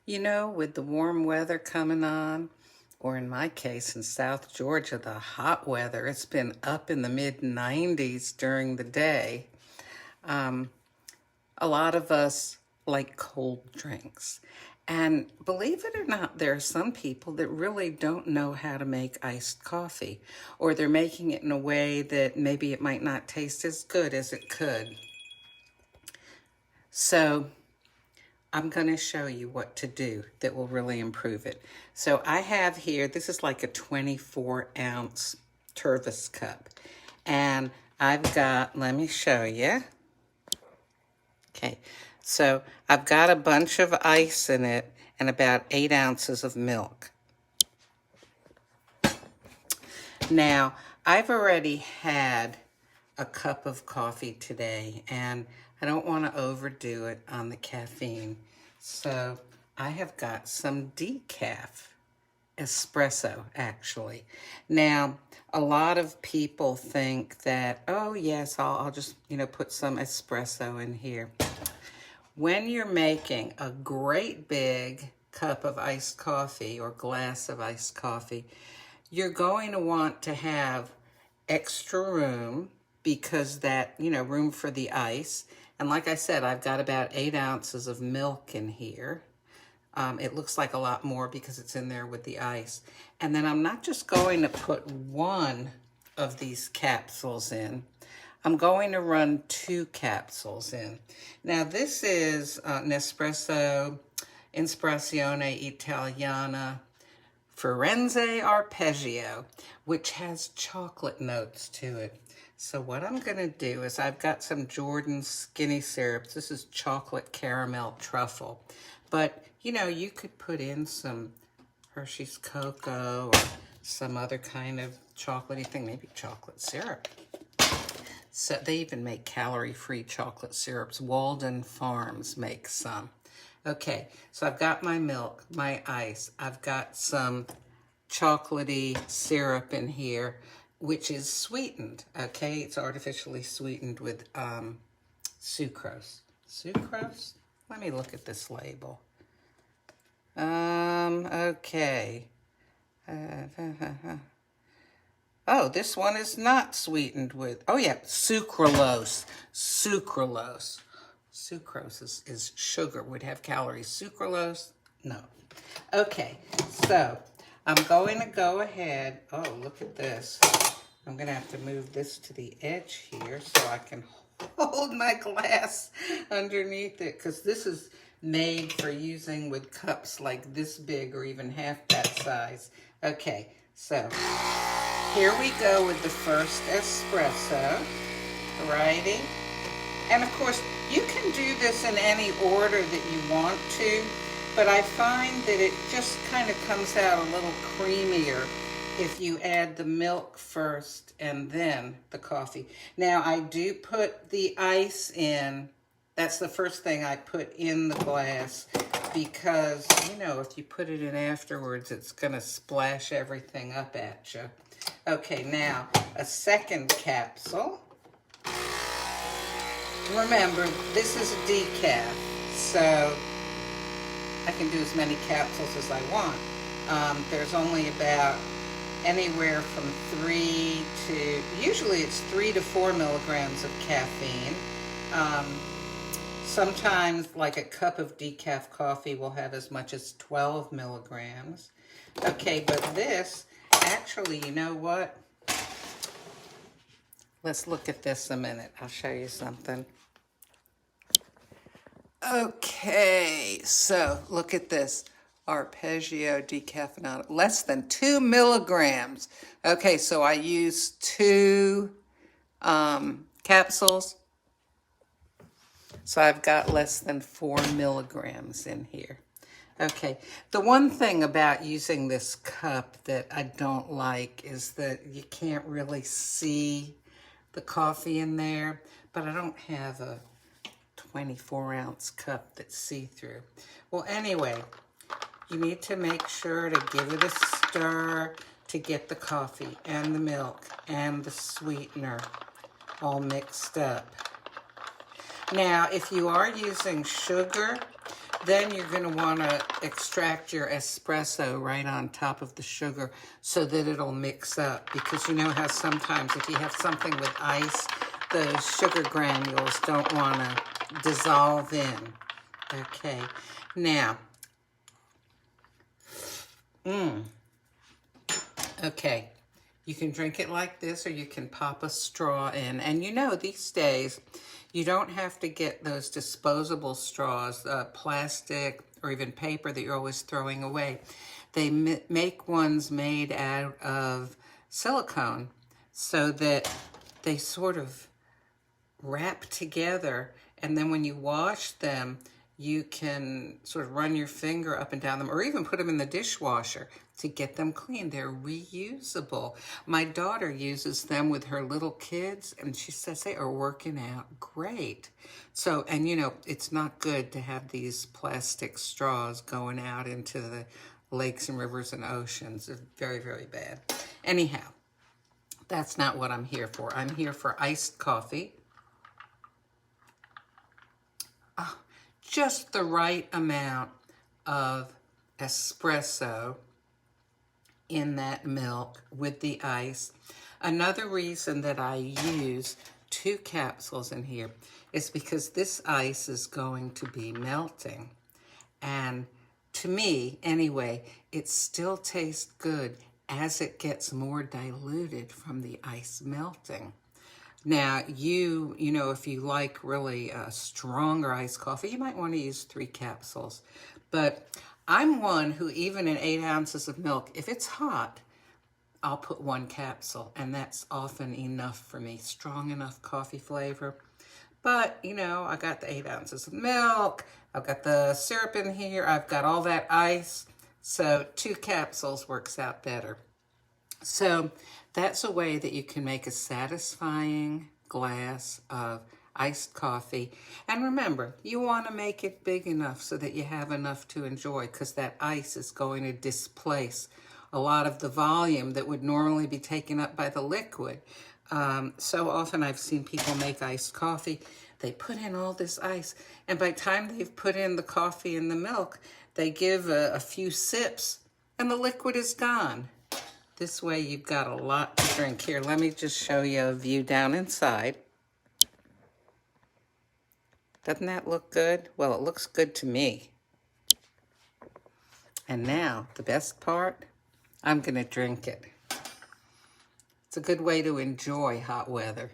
You know, with the warm weather coming on, or in my case in South Georgia, the hot weather, it's been up in the mid 90s during the day. Um, a lot of us like cold drinks. And believe it or not, there are some people that really don't know how to make iced coffee, or they're making it in a way that maybe it might not taste as good as it could. So I'm going to show you what to do that will really improve it. So I have here, this is like a 24-ounce Tervis cup. And I've got, let me show you. Okay, so I've got a bunch of ice in it and about 8 ounces of milk. Now, I've already had a cup of coffee today, and I don't want to overdo it on the caffeine. So I have got some decaf espresso, actually. Now, a lot of people think that, oh yes, I'll just, put some espresso in here. When you're making a great big cup of iced coffee or glass of iced coffee, you're going to want to have extra room because that, room for the ice. And like I said, I've got about 8 ounces of milk in here. It looks like a lot more because it's in there with the ice. And then I'm not just going to put one of these capsules in. I'm going to run 2 capsules in. Now this is Nespresso Italiana Firenze Arpeggio, which has chocolate notes to it. So what I'm going to do is I've got some Jordan skinny syrups. This is chocolate caramel truffle. But, you could put in some Hershey's cocoa or some other kind of chocolatey thing, maybe chocolate syrup. So they even make calorie-free chocolate syrups. Walden Farms makes some. Okay, so I've got my milk, my ice. I've got some chocolatey syrup in here, which is sweetened, okay? It's artificially sweetened with sucrose. Sucrose? Let me look at this label. Okay. Oh, this one is not sweetened with, oh yeah, sucralose. Sucralose. Sucrose is sugar, would have calories. Sucralose, no. Okay, so I'm going to go ahead, oh, look at this. I'm going to have to move this to the edge here so I can hold my glass underneath it, because this is made for using with cups like this big or even half that size. Okay, so here we go with the first espresso, righty. And of course, you can do this in any order that you want to, but I find that it just kind of comes out a little creamier if you add the milk first and then the coffee. Now, I do put the ice in. That's the first thing I put in the glass because, if you put it in afterwards, it's going to splash everything up at you. Okay, now, a second capsule. Remember, this is a decaf, so I can do as many capsules as I want. There's only about anywhere from 3 to, usually it's 3 to 4 milligrams of caffeine. Sometimes, like a cup of decaf coffee will have as much as 12 milligrams. Okay, but this, actually, you know what? Let's look at this a minute. I'll show you something. Okay, so look at this. Arpeggio decaffeinated, less than 2 milligrams. Okay, so I used 2 capsules. So I've got less than 4 milligrams in here. Okay, the one thing about using this cup that I don't like is that you can't really see the coffee in there, but I don't have a 24-ounce cup that's see-through. Well, anyway, you need to make sure to give it a stir to get the coffee and the milk and the sweetener all mixed up. Now, if you are using sugar, Then you're going to want to extract your espresso right on top of the sugar so that it'll mix up. Because you know how sometimes if you have something with ice, those sugar granules don't want to dissolve in. Okay, now, okay, you can drink it like this or you can pop a straw in. And you know, these days, you don't have to get those disposable straws, plastic or even paper that you're always throwing away. They make ones made out of silicone so that they sort of wrap together, and then when you wash them, you can sort of run your finger up and down them or even put them in the dishwasher to get them clean. They're reusable. My daughter uses them with her little kids, and she says they are working out great. So, and you know, it's not good to have these plastic straws going out into the lakes and rivers and oceans. It's very, very bad. Anyhow, that's not what I'm here for. I'm here for iced coffee. Just the right amount of espresso in that milk with the ice. Another reason that I use 2 capsules in here is because this ice is going to be melting. And to me, anyway, it still tastes good as it gets more diluted from the ice melting. Now, you know, if you like really stronger iced coffee, you might want to use 3 capsules. But I'm one who, even in 8 ounces of milk, if it's hot, I'll put 1 capsule. And that's often enough for me. Strong enough coffee flavor. But, you know, I got the 8 ounces of milk. I've got the syrup in here. I've got all that ice. So 2 capsules works out better. So that's a way that you can make a satisfying glass of iced coffee. And remember, you want to make it big enough so that you have enough to enjoy, because that ice is going to displace a lot of the volume that would normally be taken up by the liquid. So often I've seen people make iced coffee. They put in all this ice, and by the time they've put in the coffee and the milk, they give a few sips, and the liquid is gone. This way you've got a lot to drink. Here, let me just show you a view down inside. Doesn't that look good? Well, it looks good to me. And now, the best part, I'm going to drink it. It's a good way to enjoy hot weather.